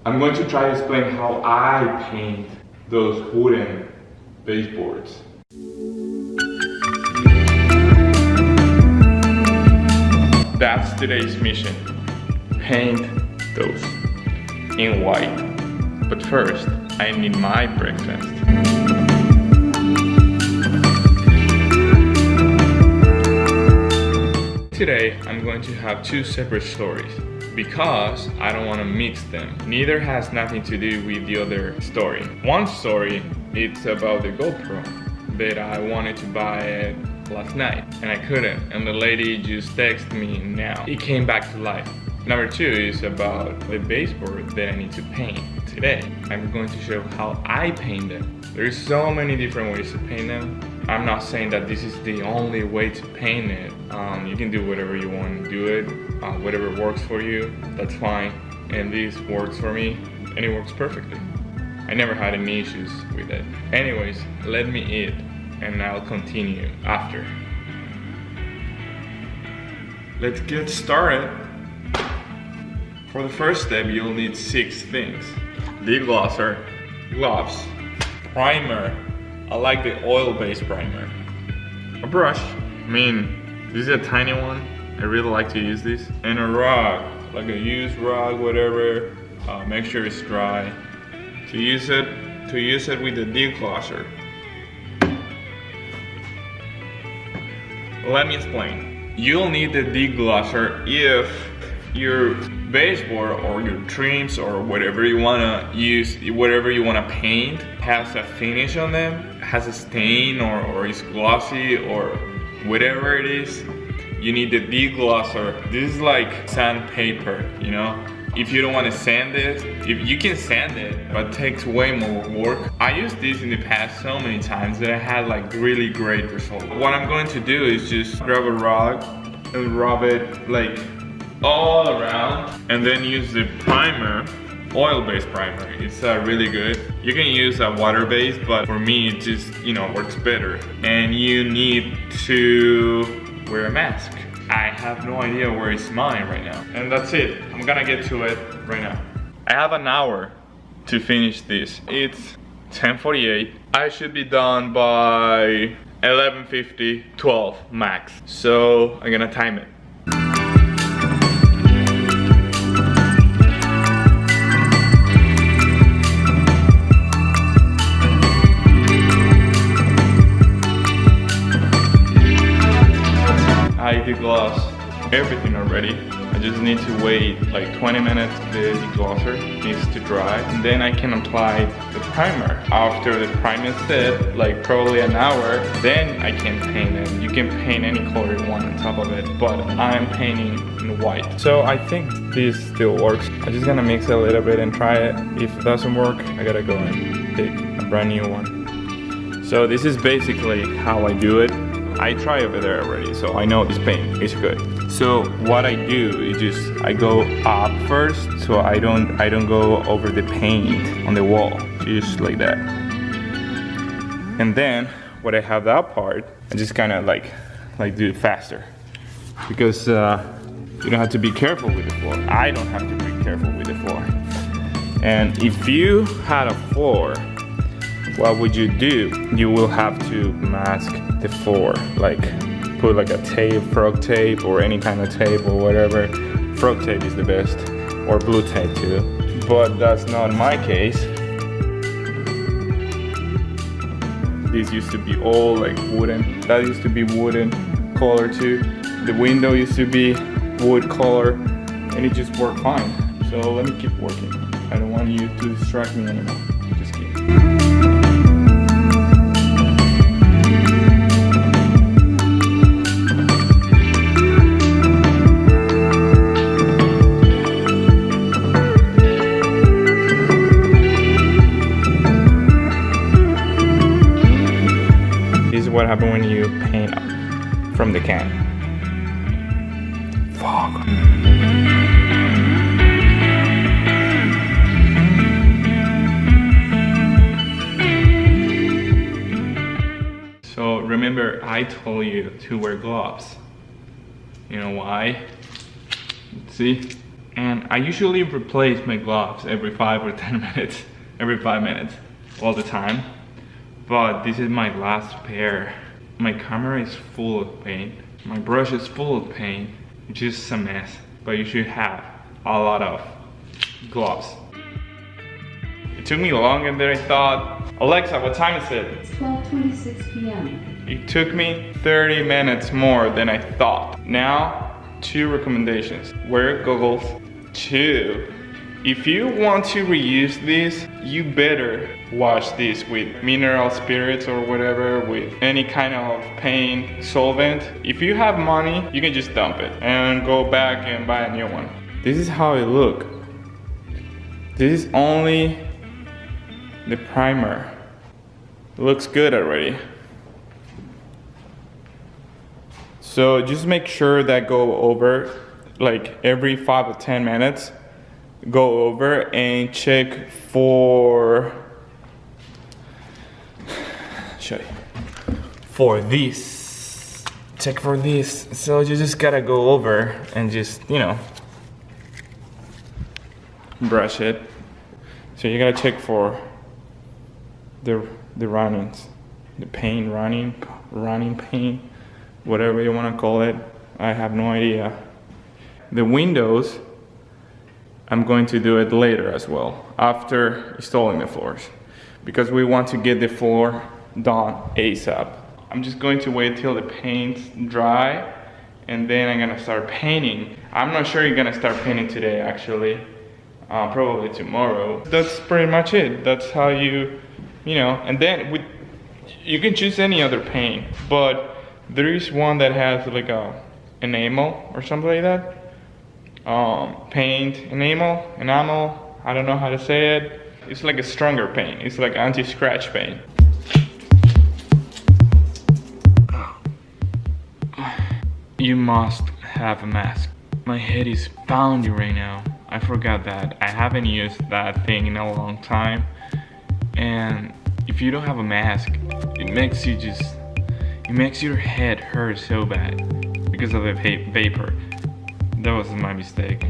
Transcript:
I'm going to try to explain how I paint those wooden baseboards. That's today's mission. Paint those in white. But first, I need my breakfast. Today, I'm going to have two separate stories because I don't want to mix them. Neither has nothing to do with the other story. One story, it's about the GoPro that I wanted to buy it last night and I couldn't, and the lady just texted me now. It came back to life. Number two is about the baseboard that I need to paint. Today, I'm going to show how I paint them. There's so many different ways to paint them. I'm not saying that this is the only way to paint it. You can do whatever you want to do it, whatever works for you, that's fine. And this works for me, and it works perfectly. I never had any issues with it. Anyways, let me eat, and I'll continue after. Let's get started. For the first step, you'll need 6 things. Deglosser, gloves, primer. I like the oil-based primer. A brush. I mean, this is a tiny one. I really like to use this. And a rug, like a used rug, whatever. Make sure it's dry. To use it with the deglosser. Let me explain. You'll need the deglosser if your baseboard or your trims or whatever you wanna use, whatever you wanna paint has a finish on them, has a stain or is glossy or whatever it is, you need the deglosser. This is like sandpaper, you know? If you don't want to sand it, if you can sand it, but it takes way more work. I used this in the past so many times that I had like really great results. What I'm going to do is just grab a rug and rub it like all around, and then use the primer, oil-based primer. It's really good. You can use a water-based, but for me it just, you know, works better. And you need to wear a mask. I have no idea where is mine right now. And that's it. I'm gonna get to it right now. I have an hour to finish this. It's 10:48. I should be done by 11:50, 12 max. So I'm gonna time it. I degloss everything already. I just need to wait like 20 minutes. The deglosser needs to dry, and then I can apply the primer. After the primer is set, like probably an hour, then I can paint it. You can paint any color you want on top of it, but I'm painting in white. So I think this still works. I'm just gonna mix it a little bit and try it. If it doesn't work, I gotta go and pick a brand new one. So this is basically how I do it. I try over there already, so I know this paint is good. So what I do is just I go up first, so I don't go over the paint on the wall, just like that. And then when I have that part, I just kind of like do it faster, because you don't have to be careful with the floor. I don't have to be careful with the floor. And if you had a floor, what would you do? You will have to mask the floor, like put like a tape, frog tape, or any kind of tape or whatever. Frog tape is the best, or blue tape too. But that's not my case. This used to be all like wooden. That used to be wooden color too. The window used to be wood color, and it just worked fine. So let me keep working. I don't want you to distract me anymore. Just keep. What happens when you paint from the can. Fuck. So remember, I told you to wear gloves. You know why? See? And I usually replace my gloves every 5 or 10 minutes, every 5 minutes, all the time. But this is my last pair. My camera is full of paint. My brush is full of paint. It's just a mess. But you should have a lot of gloves. It took me longer than I thought. Alexa, what time is it? It's 12:26 p.m. It took me 30 minutes more than I thought. Now, 2 recommendations. Wear goggles. 2, if you want to reuse this, you better wash this with mineral spirits or whatever, with any kind of paint solvent. If you have money, you can just dump it and go back and buy a new one. This is how it looks. This is only the primer. It looks good already. So just make sure that go over like every 5 or 10 minutes. Go over and check for this. Check for this. So you just gotta go over and just, you know, brush it. So you gotta check for the runnings, the paint running paint, whatever you wanna call it. I have no idea. The windows, I'm going to do it later as well, after installing the floors, because we want to get the floor done ASAP. I'm just going to wait till the paint's dry, and then I'm gonna start painting. I'm not sure you're gonna start painting today, actually. Probably tomorrow. That's pretty much it. That's how you know, and then you can choose any other paint, but there is one that has like a enamel or something like that. Paint, enamel, I don't know how to say it. It's like a stronger paint. It's like anti-scratch paint. You must have a mask. My head is pounding right now. I forgot that. I haven't used that thing in a long time. And if you don't have a mask, it makes your head hurt so bad because of the vapor. That was my mistake.